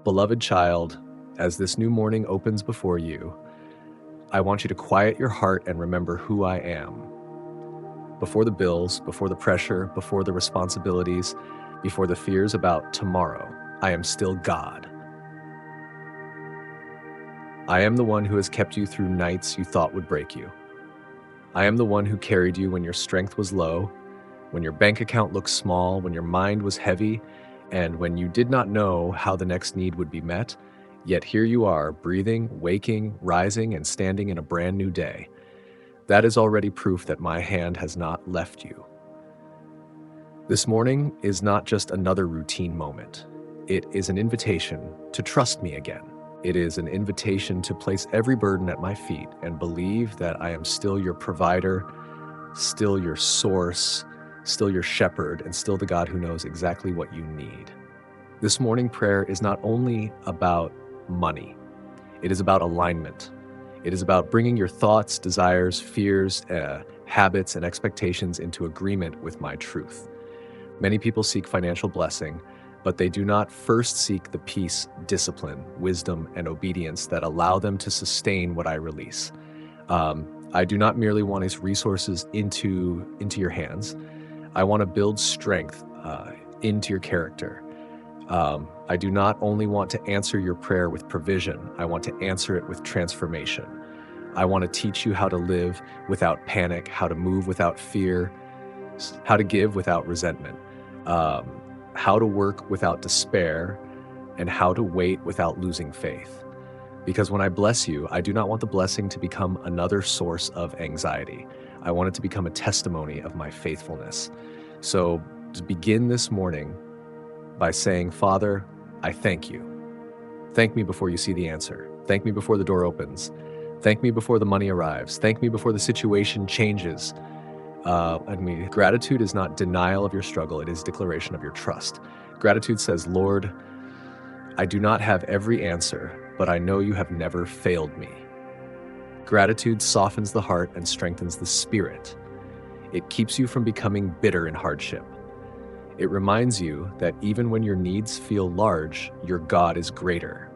Beloved child, as this new morning opens before you, I want you to quiet your heart and remember who I am. Before the bills, before the pressure, before the responsibilities, before the fears about tomorrow, I am still God. I am the one who has kept you through nights you thought would break you. I am the one who carried you when your strength was low, when your bank account looked small, when your mind was heavy, and when you did not know how the next need would be met. Yet here you are, breathing, waking, rising, and standing in a brand new day. That is already proof that my hand has not left you. This morning is not just another routine moment. It is an invitation to trust me again. It is an invitation to place every burden at my feet and believe that I am still your provider, still your source, still your shepherd, and still the God who knows exactly what you need. This morning prayer is not only about money. It is about alignment. It is about bringing your thoughts, desires, fears, habits, and expectations into agreement with my truth. Many people seek financial blessing, but they do not first seek the peace, discipline, wisdom, and obedience that allow them to sustain what I release. I do not merely want his resources into your hands. I want to build strength into your character. I do not only want to answer your prayer with provision, I want to answer it with transformation. I want to teach you how to live without panic, how to move without fear, how to give without resentment, how to work without despair, and how to wait without losing faith. Because when I bless you, I do not want the blessing to become another source of anxiety. I want it to become a testimony of my faithfulness. So to begin this morning by saying, Father, I thank you. Thank me before you see the answer. Thank me before the door opens. Thank me before the money arrives. Thank me before the situation changes. Gratitude is not denial of your struggle. It is declaration of your trust. Gratitude says, Lord, I do not have every answer, but I know you have never failed me. Gratitude softens the heart and strengthens the spirit. It keeps you from becoming bitter in hardship. It reminds you that even when your needs feel large, your God is greater.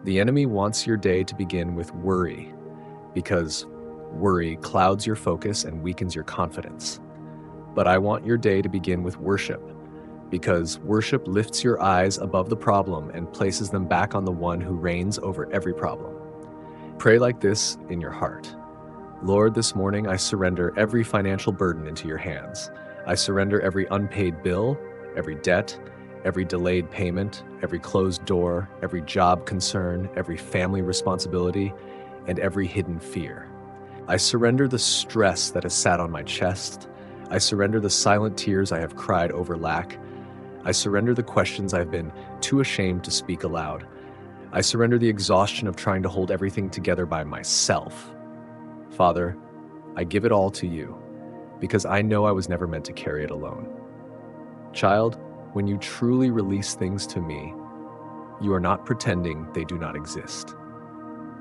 The enemy wants your day to begin with worry, because worry clouds your focus and weakens your confidence. But I want your day to begin with worship, because worship lifts your eyes above the problem and places them back on the one who reigns over every problem. Pray like this in your heart. Lord, this morning I surrender every financial burden into your hands. I surrender every unpaid bill, every debt, every delayed payment, every closed door, every job concern, every family responsibility, and every hidden fear. I surrender the stress that has sat on my chest. I surrender the silent tears I have cried over lack. I surrender the questions I've been too ashamed to speak aloud. I surrender the exhaustion of trying to hold everything together by myself. Father, I give it all to you, because I know I was never meant to carry it alone. Child, when you truly release things to me, you are not pretending they do not exist.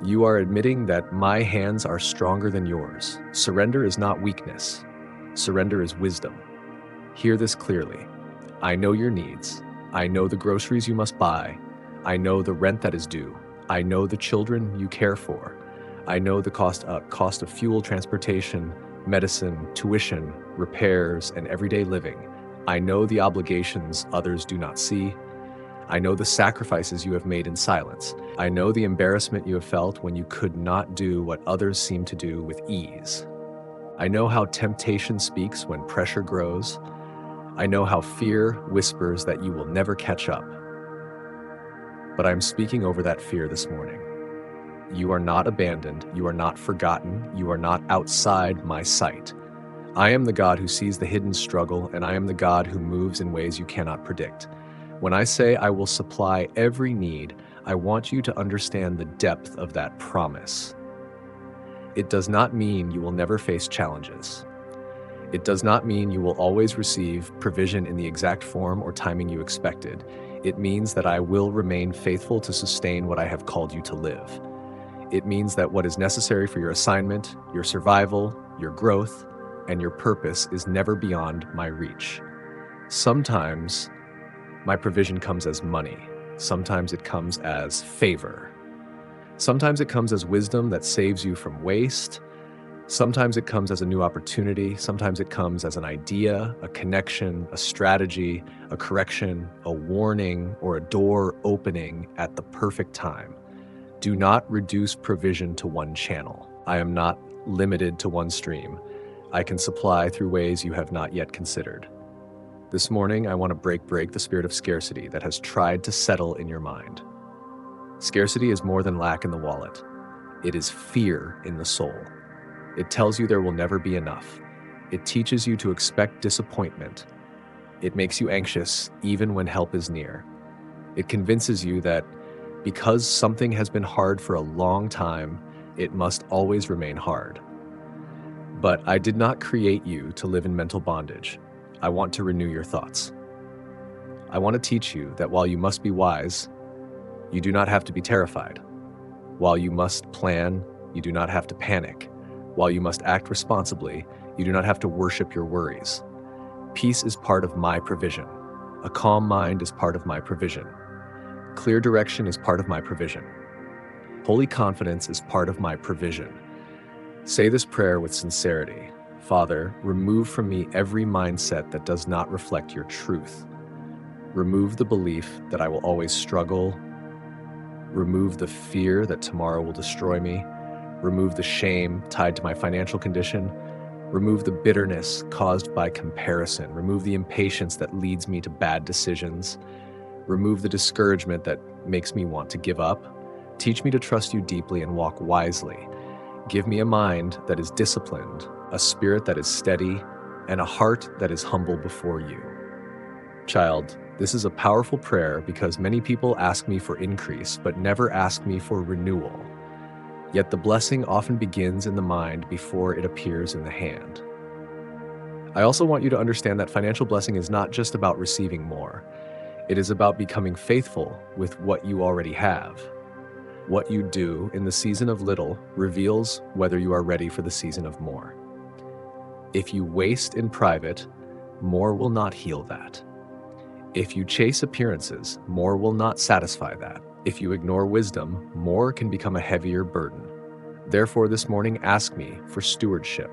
You are admitting that my hands are stronger than yours. Surrender is not weakness. Surrender is wisdom. Hear this clearly. I know your needs. I know the groceries you must buy. I know the rent that is due. I know the children you care for. I know the cost of fuel, transportation, medicine, tuition, repairs, and everyday living. I know the obligations others do not see. I know the sacrifices you have made in silence. I know the embarrassment you have felt when you could not do what others seem to do with ease. I know how temptation speaks when pressure grows. I know how fear whispers that you will never catch up. But I'm speaking over that fear this morning. You are not abandoned. You are not forgotten. You are not outside my sight. I am the God who sees the hidden struggle, and I am the God who moves in ways you cannot predict. When I say I will supply every need, I want you to understand the depth of that promise. It does not mean you will never face challenges. It does not mean you will always receive provision in the exact form or timing you expected. It means that I will remain faithful to sustain what I have called you to live. It means that what is necessary for your assignment, your survival, your growth, and your purpose is never beyond my reach. Sometimes my provision comes as money. Sometimes it comes as favor. Sometimes it comes as wisdom that saves you from waste. Sometimes it comes as a new opportunity. Sometimes it comes as an idea, a connection, a strategy, a correction, a warning, or a door opening at the perfect time. Do not reduce provision to one channel. I am not limited to one stream. I can supply through ways you have not yet considered. This morning, I want to break the spirit of scarcity that has tried to settle in your mind. Scarcity is more than lack in the wallet. It is fear in the soul. It tells you there will never be enough. It teaches you to expect disappointment. It makes you anxious even when help is near. It convinces you that because something has been hard for a long time, it must always remain hard. But I did not create you to live in mental bondage. I want to renew your thoughts. I want to teach you that while you must be wise, you do not have to be terrified. While you must plan, you do not have to panic. While you must act responsibly, you do not have to worship your worries. Peace is part of my provision. A calm mind is part of my provision. Clear direction is part of my provision. Holy confidence is part of my provision. Say this prayer with sincerity. Father, remove from me every mindset that does not reflect your truth. Remove the belief that I will always struggle. Remove the fear that tomorrow will destroy me. Remove the shame tied to my financial condition. Remove the bitterness caused by comparison. Remove the impatience that leads me to bad decisions. Remove the discouragement that makes me want to give up. Teach me to trust you deeply and walk wisely. Give me a mind that is disciplined, a spirit that is steady, and a heart that is humble before you. Child, this is a powerful prayer because many people ask me for increase, but never ask me for renewal. Yet the blessing often begins in the mind before it appears in the hand. I also want you to understand that financial blessing is not just about receiving more. It is about becoming faithful with what you already have. What you do in the season of little reveals whether you are ready for the season of more. If you waste in private, more will not heal that. If you chase appearances, more will not satisfy that. If you ignore wisdom, more can become a heavier burden. Therefore, this morning, ask me for stewardship.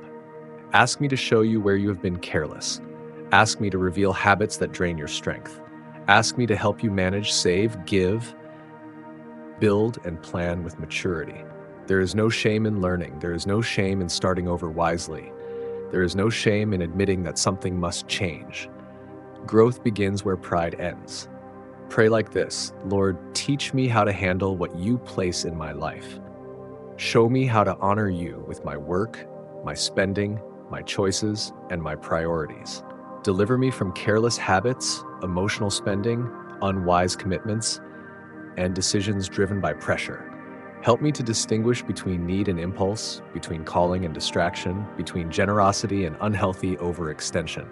Ask me to show you where you have been careless. Ask me to reveal habits that drain your strength. Ask me to help you manage, save, give, build, and plan with maturity. There is no shame in learning. There is no shame in starting over wisely. There is no shame in admitting that something must change. Growth begins where pride ends. Pray like this: Lord, teach me how to handle what you place in my life. Show me how to honor you with my work, my spending, my choices, and my priorities. Deliver me from careless habits, emotional spending, unwise commitments, and decisions driven by pressure. Help me to distinguish between need and impulse, between calling and distraction, between generosity and unhealthy overextension.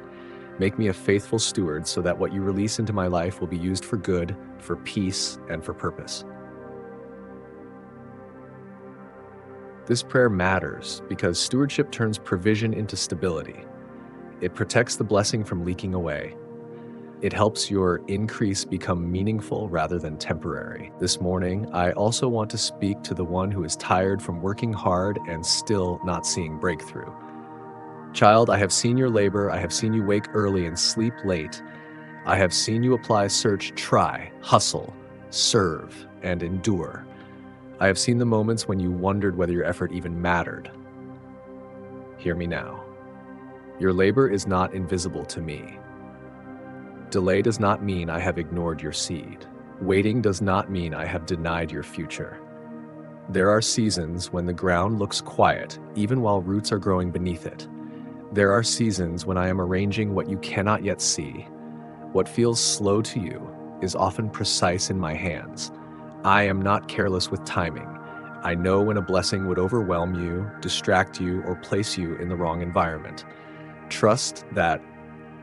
Make me a faithful steward so that what you release into my life will be used for good, for peace, and for purpose. This prayer matters because stewardship turns provision into stability. It protects the blessing from leaking away. It helps your increase become meaningful rather than temporary. This morning, I also want to speak to the one who is tired from working hard and still not seeing breakthrough. Child, I have seen your labor. I have seen you wake early and sleep late. I have seen you apply, search, try, hustle, serve, and endure. I have seen the moments when you wondered whether your effort even mattered. Hear me now. Your labor is not invisible to me. Delay does not mean I have ignored your seed. Waiting does not mean I have denied your future. There are seasons when the ground looks quiet, even while roots are growing beneath it. There are seasons when I am arranging what you cannot yet see. What feels slow to you is often precise in my hands. I am not careless with timing. I know when a blessing would overwhelm you, distract you, or place you in the wrong environment. Trust that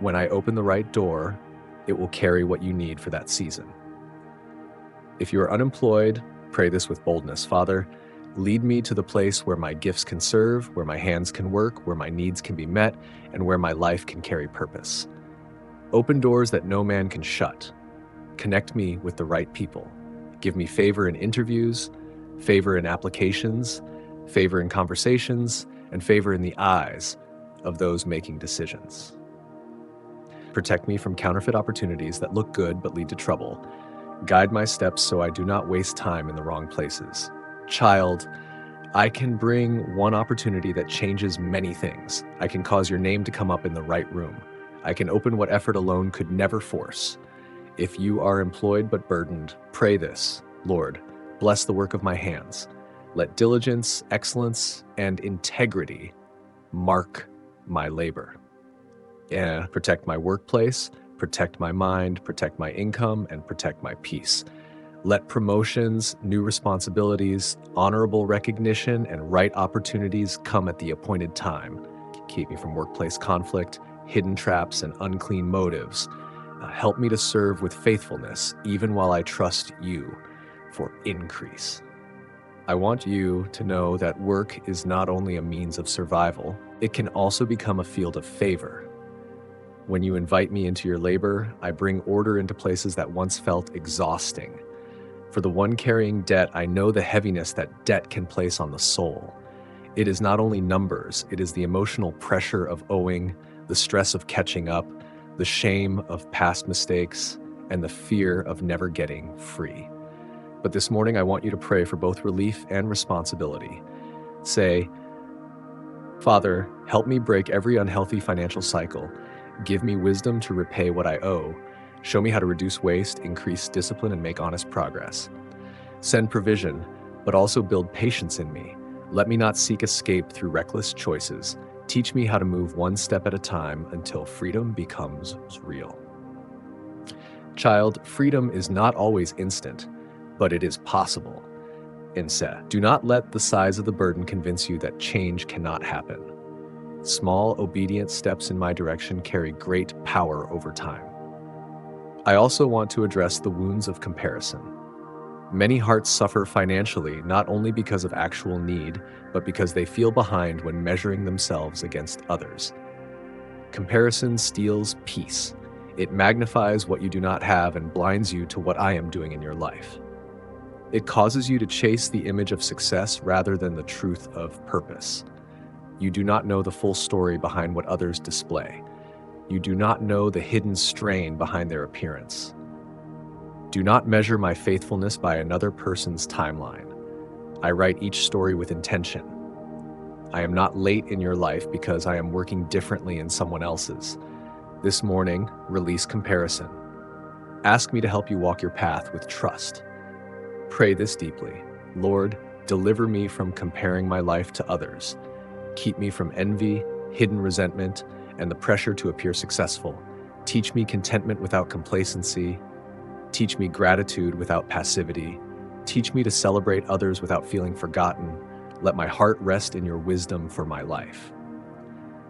when I open the right door, it will carry what you need for that season. If you are unemployed, pray this with boldness. Father, lead me to the place where my gifts can serve, where my hands can work, where my needs can be met, and where my life can carry purpose. Open doors that no man can shut. connect me with the right people. Give me favor in interviews, favor in applications, favor in conversations, and favor in the eyes of those making decisions. Protect me from counterfeit opportunities that look good but lead to trouble. Guide my steps so I do not waste time in the wrong places. Child, I can bring one opportunity that changes many things. I can cause your name to come up in the right room. I can open what effort alone could never force. If you are employed but burdened, pray this: Lord, bless the work of my hands. Let diligence, excellence, and integrity mark my labor. Protect my workplace, protect my mind, protect my income, and protect my peace. Let promotions, new responsibilities, honorable recognition, and right opportunities come at the appointed time. Keep me from workplace conflict, hidden traps, and unclean motives. Help me to serve with faithfulness, even while I trust you for increase. I want you to know that work is not only a means of survival, it can also become a field of favor. When you invite me into your labor, I bring order into places that once felt exhausting. For the one carrying debt, I know the heaviness that debt can place on the soul. It is not only numbers, it is the emotional pressure of owing, the stress of catching up, the shame of past mistakes, and the fear of never getting free. But this morning, I want you to pray for both relief and responsibility. Say, Father, help me break every unhealthy financial cycle. Give me wisdom to repay what I owe. Show me how to reduce waste, increase discipline, and make honest progress. Send provision, but also build patience in me. Let me not seek escape through reckless choices. Teach me how to move one step at a time until freedom becomes real. Child, freedom is not always instant, but it is possible. Instead, do not let the size of the burden convince you that change cannot happen. Small, obedient steps in my direction carry great power over time. I also want to address the wounds of comparison. Many hearts suffer financially not only because of actual need, but because they feel behind when measuring themselves against others. Comparison steals peace. It magnifies what you do not have and blinds you to what I am doing in your life. It causes you to chase the image of success rather than the truth of purpose. You do not know the full story behind what others display. You do not know the hidden strain behind their appearance. Do not measure my faithfulness by another person's timeline. I write each story with intention. I am not late in your life because I am working differently in someone else's. This morning, release comparison. Ask me to help you walk your path with trust. Pray this deeply. Lord, deliver me from comparing my life to others. Keep me from envy, hidden resentment, and the pressure to appear successful. Teach me contentment without complacency. Teach me gratitude without passivity. Teach me to celebrate others without feeling forgotten. Let my heart rest in your wisdom for my life.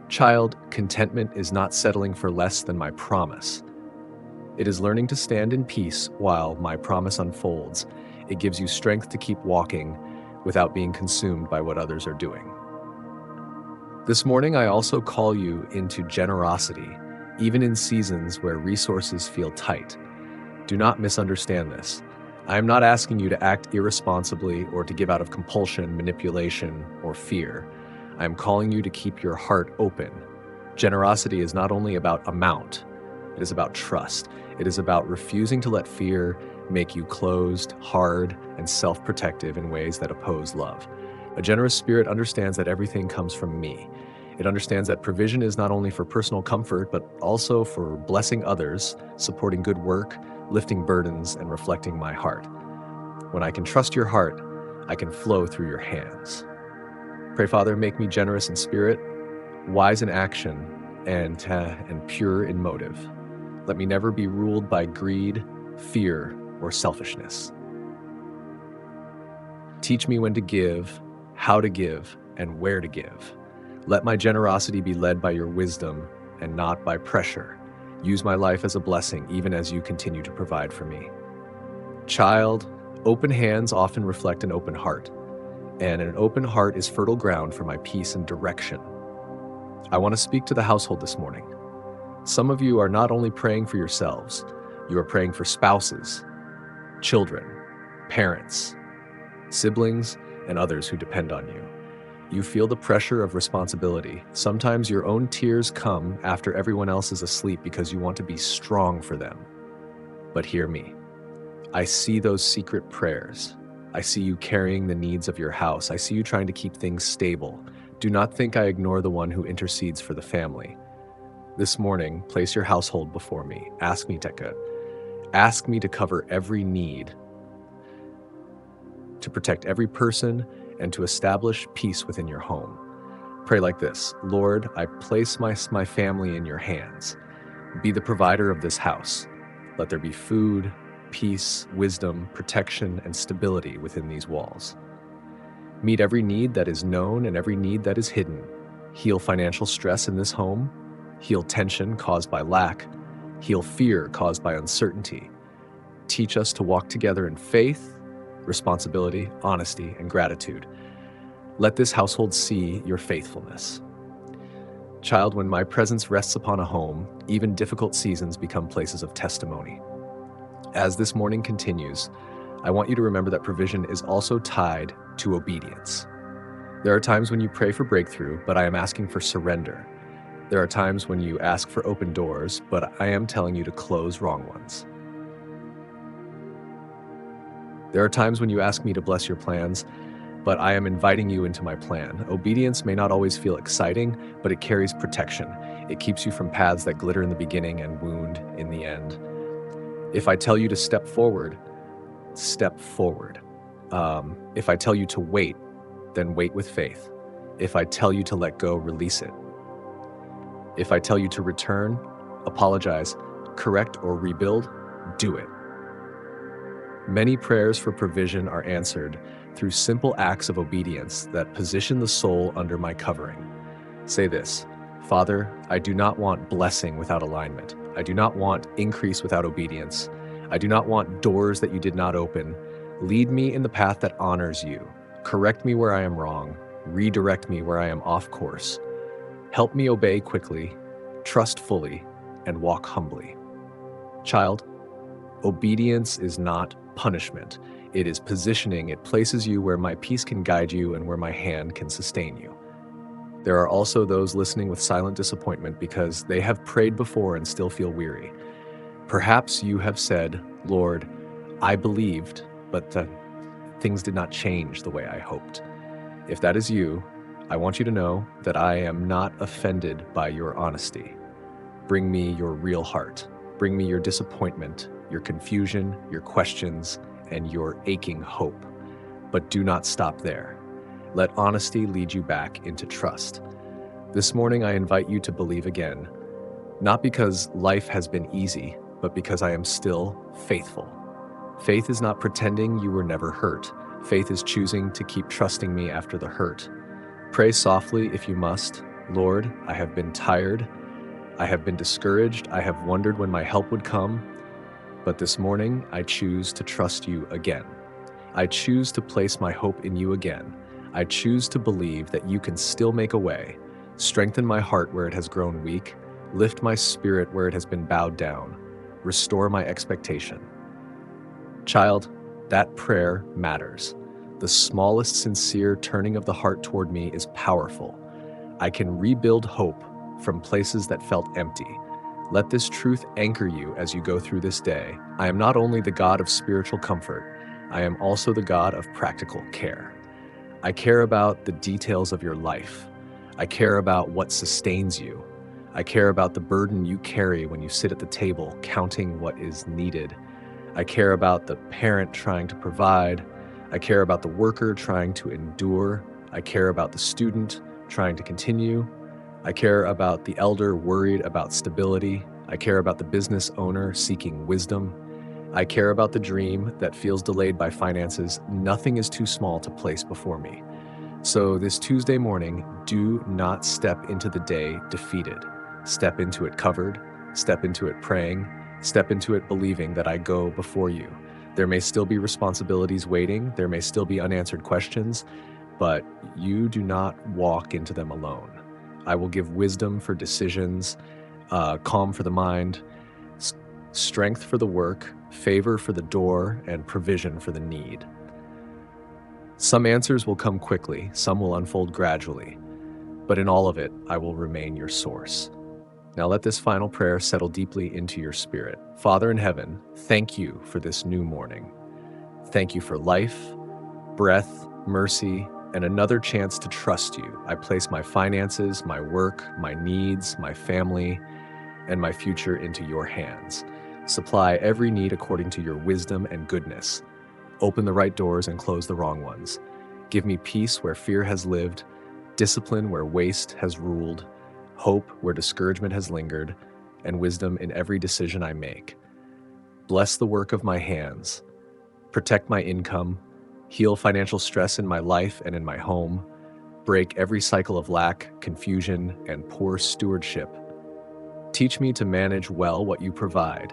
Child, contentment is not settling for less than my promise. It is learning to stand in peace while my promise unfolds. It gives you strength to keep walking without being consumed by what others are doing. This morning, I also call you into generosity, even in seasons where resources feel tight. Do not misunderstand this. I am not asking you to act irresponsibly or to give out of compulsion, manipulation, or fear. I am calling you to keep your heart open. Generosity is not only about amount, it is about trust. It is about refusing to let fear make you closed, hard, and self-protective in ways that oppose love. A generous spirit understands that everything comes from me. It understands that provision is not only for personal comfort, but also for blessing others, supporting good work, lifting burdens, and reflecting my heart. When I can trust your heart, I can flow through your hands. Pray, Father, make me generous in spirit, wise in action, and pure in motive. Let me never be ruled by greed, fear, or selfishness. Teach me when to give, how to give, and where to give. Let my generosity be led by your wisdom and not by pressure. Use my life as a blessing, even as you continue to provide for me. Child, open hands often reflect an open heart, and an open heart is fertile ground for my peace and direction. I want to speak to the household this morning. Some of you are not only praying for yourselves, You are praying for spouses, children, parents, siblings, and others who depend on you. You feel the pressure of responsibility. Sometimes your own tears come after everyone else is asleep because you want to be strong for them. But hear me. I see those secret prayers. I see you carrying the needs of your house. I see you trying to keep things stable. Do not think I ignore the one who intercedes for the family. This morning, place your household before me. Ask me, Tekka. Ask me to cover every need, to protect every person, and to establish peace within your home. Pray like this: Lord, I place my family in your hands. Be the provider of this house. Let there be food, peace, wisdom, protection, and stability within these walls. Meet every need that is known and every need that is hidden. Heal financial stress in this home. Heal tension caused by lack. Heal fear caused by uncertainty. Teach us to walk together in faith, responsibility, honesty, and gratitude. Let this household see your faithfulness. Child, when my presence rests upon a home, even difficult seasons become places of testimony. As this morning continues, I want you to remember that provision is also tied to obedience. There are times when you pray for breakthrough, but I am asking for surrender. There are times when you ask for open doors, but I am telling you to close wrong ones. There are times when you ask me to bless your plans, but I am inviting you into my plan. Obedience may not always feel exciting, but it carries protection. It keeps you from paths that glitter in the beginning and wound in the end. If I tell you to step forward, step forward. If I tell you to wait, then wait with faith. If I tell you to let go, release it. If I tell you to return, apologize, correct, or rebuild, do it. Many prayers for provision are answered through simple acts of obedience that position the soul under my covering. Say this: Father, I do not want blessing without alignment. I do not want increase without obedience. I do not want doors that you did not open. Lead me in the path that honors you. Correct me where I am wrong. Redirect me where I am off course. Help me obey quickly, trust fully, and walk humbly. Child, obedience is not punishment. It is positioning. It places you where my peace can guide you and where my hand can sustain you. There are also those listening with silent disappointment because they have prayed before and still feel weary. Perhaps you have said, Lord, I believed, but things did not change the way I hoped. If that is you, I want you to know that I am not offended by your honesty. Bring me your real heart. Bring me your disappointment, your confusion, your questions, and your aching hope. But do not stop there. Let honesty lead you back into trust. This morning, I invite you to believe again, not because life has been easy, but because I am still faithful. Faith is not pretending you were never hurt. Faith is choosing to keep trusting me after the hurt. Pray softly if you must. Lord, I have been tired. I have been discouraged. I have wondered when my help would come. But this morning, I choose to trust you again. I choose to place my hope in you again. I choose to believe that you can still make a way. Strengthen my heart where it has grown weak. Lift my spirit where it has been bowed down. Restore my expectation. Child, that prayer matters. The smallest sincere turning of the heart toward me is powerful. I can rebuild hope from places that felt empty. Let this truth anchor you as you go through this day. I am not only the God of spiritual comfort, I am also the God of practical care. I care about the details of your life. I care about what sustains you. I care about the burden you carry when you sit at the table, counting what is needed. I care about the parent trying to provide. I care about the worker trying to endure. I care about the student trying to continue. I care about the elder worried about stability. I care about the business owner seeking wisdom. I care about the dream that feels delayed by finances. Nothing is too small to place before me. So this Tuesday morning, do not step into the day defeated. Step into it covered. Step into it praying. Step into it believing that I go before you. There may still be responsibilities waiting. There may still be unanswered questions, but you do not walk into them alone. I will give wisdom for decisions, calm for the mind, strength for the work, favor for the door, and provision for the need. Some answers will come quickly, some will unfold gradually, but in all of it, I will remain your source. Now let this final prayer settle deeply into your spirit. Father in heaven, thank you for this new morning. Thank you for life, breath, mercy, and another chance to trust you. I place my finances, my work, my needs, my family, and my future into your hands. Supply every need according to your wisdom and goodness. Open the right doors and close the wrong ones. Give me peace where fear has lived, discipline where waste has ruled, hope where discouragement has lingered, and wisdom in every decision I make. Bless the work of my hands. Protect my income. Heal financial stress in my life and in my home. Break every cycle of lack, confusion, and poor stewardship. Teach me to manage well what you provide.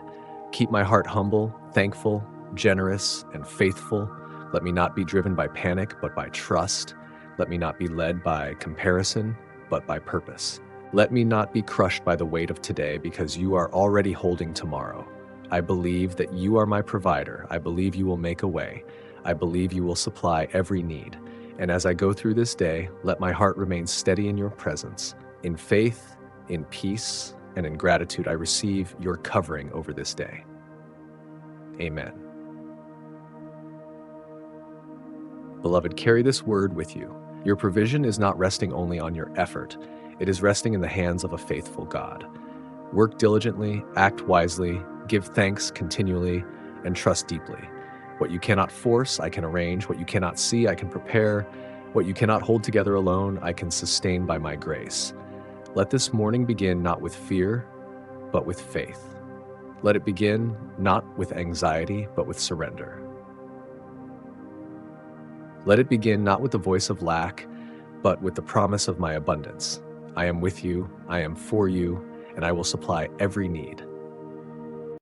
Keep my heart humble, thankful, generous, and faithful. Let me not be driven by panic, but by trust. Let me not be led by comparison, but by purpose. Let me not be crushed by the weight of today, because you are already holding tomorrow. I believe that you are my provider. I believe you will make a way. I believe you will supply every need. And as I go through this day, let my heart remain steady in your presence. In faith, in peace, and in gratitude, I receive your covering over this day. Amen. Beloved, carry this word with you. Your provision is not resting only on your effort. It is resting in the hands of a faithful God. Work diligently, act wisely, give thanks continually, and trust deeply. What you cannot force, I can arrange. What you cannot see, I can prepare. What you cannot hold together alone, I can sustain by my grace. Let this morning begin not with fear, but with faith. Let it begin not with anxiety, but with surrender. Let it begin not with the voice of lack, but with the promise of my abundance. I am with you, I am for you, and I will supply every need.